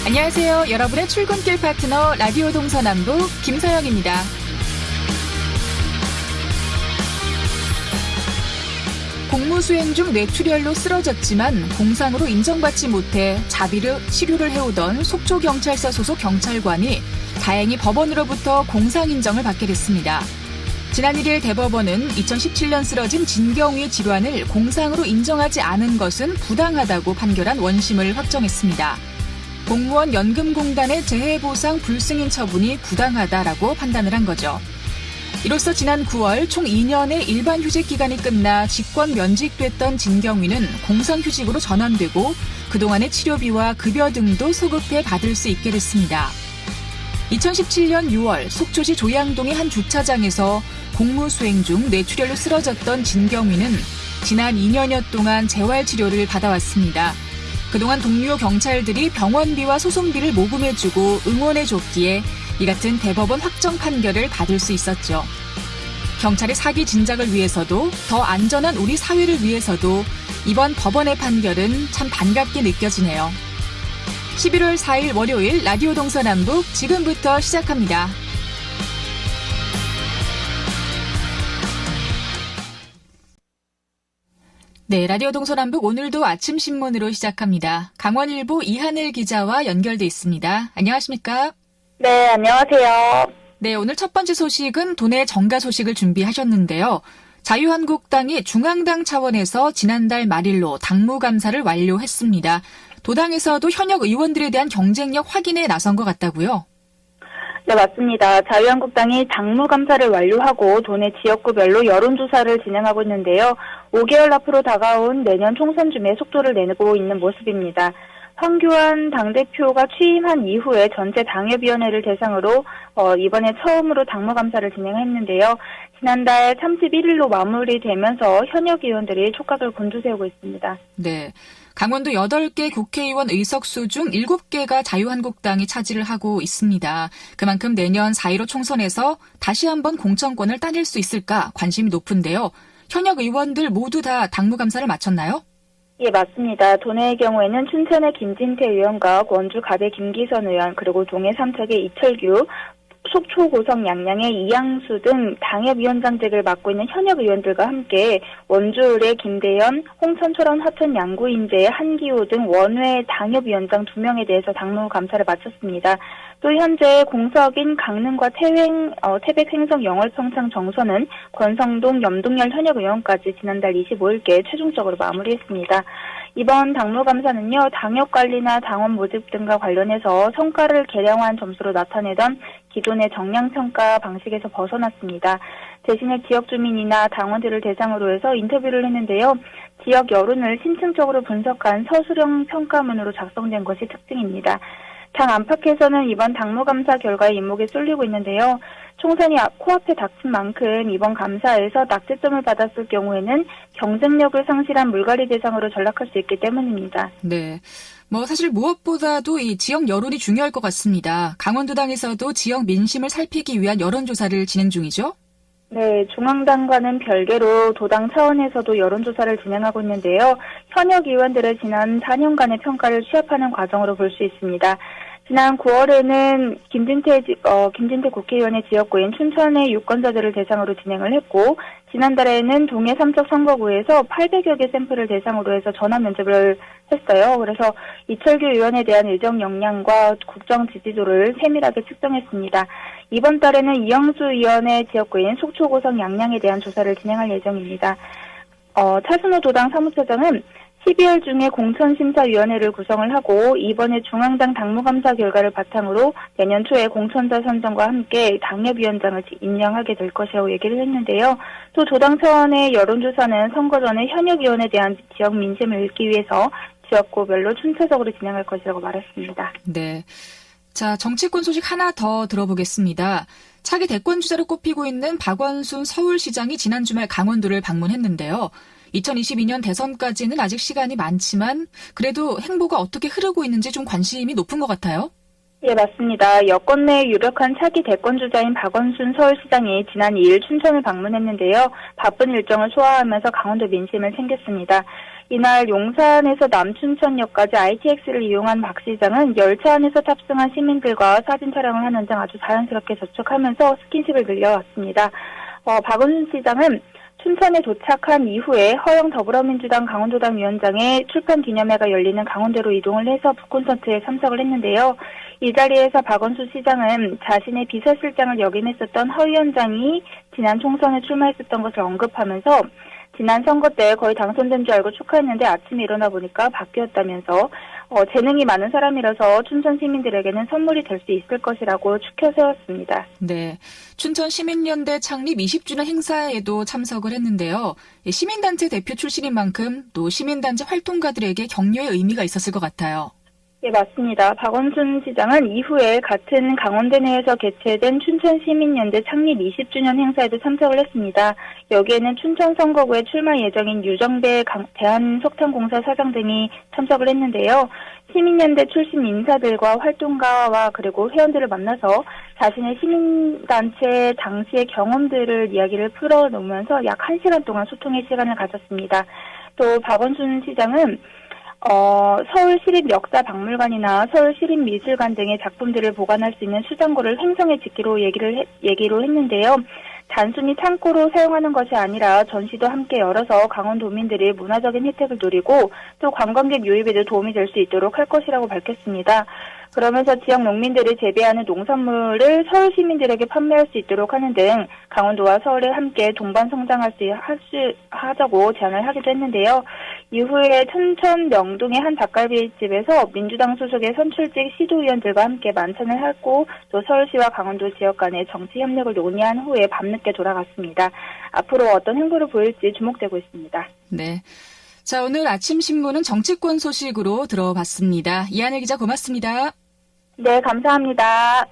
안녕하세요. 여러분의 출근길 파트너 라디오 동서남북 김서영입니다. 공무수행 중 뇌출혈로 쓰러졌지만 공상으로 인정받지 못해 자비로 치료를 해오던 속초경찰서 소속 경찰관이 다행히 법원으로부터 공상 인정을 받게 됐습니다. 지난 1일 대법원은 2017년 쓰러진 진경위의 질환을 공상으로 인정하지 않은 것은 부당하다고 판결한 원심을 확정했습니다. 공무원 연금공단의 재해보상 불승인 처분이 부당하다라고 판단을 한 거죠. 이로써 지난 9월 총 2년의 일반 휴직 기간이 끝나 직권 면직됐던 진경위는 공상휴직으로 전환되고 그동안의 치료비와 급여 등도 소급해 받을 수 있게 됐습니다. 2017년 6월 속초시 조양동의 한 주차장에서 공무수행 중 뇌출혈로 쓰러졌던 진경위는 지난 2년여 동안 재활치료를 받아왔습니다. 그동안 동료 경찰들이 병원비와 소송비를 모금해주고 응원해줬기에 이 같은 대법원 확정 판결을 받을 수 있었죠. 경찰의 사기 진작을 위해서도 더 안전한 우리 사회를 위해서도 이번 법원의 판결은 참 반갑게 느껴지네요. 11월 4일 월요일 라디오 동서남북 지금부터 시작합니다. 네, 라디오 동서남북 오늘도 아침 신문으로 시작합니다. 강원일보 이하늘 기자와 연결돼 있습니다. 안녕하십니까? 네, 안녕하세요. 네, 오늘 첫 번째 소식은 도내 정가 소식을 준비하셨는데요. 자유한국당이 중앙당 차원에서 지난달 말일로 당무감사를 완료했습니다. 도당에서도 현역 의원들에 대한 경쟁력 확인에 나선 것 같다고요? 네, 맞습니다. 자유한국당이 당무감사를 완료하고 도내 지역구별로 여론조사를 진행하고 있는데요. 5개월 앞으로 다가온 내년 총선쯤에 속도를 내고 있는 모습입니다. 황교안 당대표가 취임한 이후에 전체 당협위원회를 대상으로 이번에 처음으로 당무감사를 진행했는데요. 지난달 31일로 마무리되면서 현역 의원들이 촉각을 곤두세우고 있습니다. 네. 강원도 8개 국회의원 의석수 중 7개가 자유한국당이 차지를 하고 있습니다. 그만큼 내년 4.15 총선에서 다시 한번 공천권을 따낼 수 있을까 관심이 높은데요. 현역 의원들 모두 다 당무감사를 마쳤나요? 예, 맞습니다. 도내의 경우에는 춘천의 김진태 의원과 원주 가대 김기선 의원, 그리고 동해 삼척의 이철규, 속초 고성 양양의 이양수 등 당협위원장직을 맡고 있는 현역 의원들과 함께 원주의 김대현, 홍천 철원 화천 양구인재의 한기호 등 원외 당협위원장 2명에 대해서 당무감사를 마쳤습니다. 또 현재 공석인 강릉과 태백 횡성 영월평창 정선은 권성동 염동열 현역 의원까지 지난달 25일께 최종적으로 마무리했습니다. 이번 당무감사는요, 당협관리나 당원 모집 등과 관련해서 성과를 계량한 점수로 나타내던 기존의 정량평가 방식에서 벗어났습니다. 대신에 지역 주민이나 당원들을 대상으로 해서 인터뷰를 했는데요. 지역 여론을 심층적으로 분석한 서술형 평가문으로 작성된 것이 특징입니다. 당 안팎에서는 이번 당무감사 결과에 이목이 쏠리고 있는데요. 총선이 코앞에 닥친 만큼 이번 감사에서 낙제점을 받았을 경우에는 경쟁력을 상실한 물갈이 대상으로 전락할 수 있기 때문입니다. 네. 사실 무엇보다도 이 지역 여론이 중요할 것 같습니다. 강원도당에서도 지역 민심을 살피기 위한 여론조사를 진행 중이죠? 네, 중앙당과는 별개로 도당 차원에서도 여론조사를 진행하고 있는데요. 현역 의원들의 지난 4년간의 평가를 취합하는 과정으로 볼 수 있습니다. 지난 9월에는 김진태 국회의원의 지역구인 춘천의 유권자들을 대상으로 진행을 했고, 지난달에는 동해 삼척 선거구에서 800여 개 샘플을 대상으로 해서 전화 면접을 했어요. 그래서 이철규 의원에 대한 의정 역량과 국정 지지도를 세밀하게 측정했습니다. 이번 달에는 이영수 의원의 지역구인 속초 고성 양양에 대한 조사를 진행할 예정입니다. 차순호 도당 사무처장은 12월 중에 공천심사위원회를 구성을 하고 이번에 중앙당 당무감사 결과를 바탕으로 내년 초에 공천자 선정과 함께 당협위원장을 임명하게 될 것이라고 얘기를 했는데요. 또 도당 차원의 여론조사는 선거 전에 현역 의원에 대한 지역 민심을 읽기 위해서 지역구별로 순차적으로 진행할 것이라고 말했습니다. 네. 자, 정치권 소식 하나 더 들어보겠습니다. 차기 대권 주자로 꼽히고 있는 박원순 서울시장이 지난 주말 강원도를 방문했는데요. 2022년 대선까지는 아직 시간이 많지만 그래도 행보가 어떻게 흐르고 있는지 좀 관심이 높은 것 같아요. 예, 맞습니다. 여권 내 유력한 차기 대권 주자인 박원순 서울시장이 지난 2일 춘천을 방문했는데요. 바쁜 일정을 소화하면서 강원도 민심을 챙겼습니다. 이날 용산에서 남춘천역까지 ITX를 이용한 박 시장은 열차 안에서 탑승한 시민들과 사진 촬영을 하는 등 아주 자연스럽게 접촉하면서 스킨십을 늘려왔습니다. 박원순 시장은 춘천에 도착한 이후에 허영 더불어민주당 강원도당 위원장의 출판 기념회가 열리는 강원도로 이동을 해서 북콘서트에 참석을 했는데요. 이 자리에서 박원순 시장은 자신의 비서실장을 역임했었던 허 위원장이 지난 총선에 출마했었던 것을 언급하면서 지난 선거 때 거의 당선된 줄 알고 축하했는데 아침에 일어나 보니까 바뀌었다면서 재능이 많은 사람이라서 춘천 시민들에게는 선물이 될 수 있을 것이라고 추켜 세웠습니다. 네, 춘천 시민연대 창립 20주년 행사에도 참석을 했는데요. 시민단체 대표 출신인 만큼 또 시민단체 활동가들에게 격려의 의미가 있었을 것 같아요. 네, 맞습니다. 박원순 시장은 이후에 같은 강원대 내에서 개최된 춘천시민연대 창립 20주년 행사에도 참석을 했습니다. 여기에는 춘천 선거구에 출마 예정인 유정배 대한석탄공사 사장 등이 참석을 했는데요. 시민연대 출신 인사들과 활동가와 그리고 회원들을 만나서 자신의 시민단체 당시의 경험들을 이야기를 풀어놓으면서 약 1시간 동안 소통의 시간을 가졌습니다. 또 박원순 시장은 서울시립역사박물관이나 서울시립미술관 등의 작품들을 보관할 수 있는 수장고를 횡성에 짓기로 얘기로 했는데요. 단순히 창고로 사용하는 것이 아니라 전시도 함께 열어서 강원도민들이 문화적인 혜택을 누리고 또 관광객 유입에도 도움이 될 수 있도록 할 것이라고 밝혔습니다. 그러면서 지역 농민들이 재배하는 농산물을 서울 시민들에게 판매할 수 있도록 하는 등 강원도와 서울이 함께 동반 성장할 하자고 제안을 하기도 했는데요. 이후에 춘천 명동의 한 닭갈비집에서 민주당 소속의 선출직 시도위원들과 함께 만찬을 하고 또 서울시와 강원도 지역 간의 정치 협력을 논의한 후에 밤늦게 돌아갔습니다. 앞으로 어떤 행보를 보일지 주목되고 있습니다. 네. 자, 오늘 아침 신문은 정치권 소식으로 들어봤습니다. 이하늘 기자 고맙습니다. 네, 감사합니다.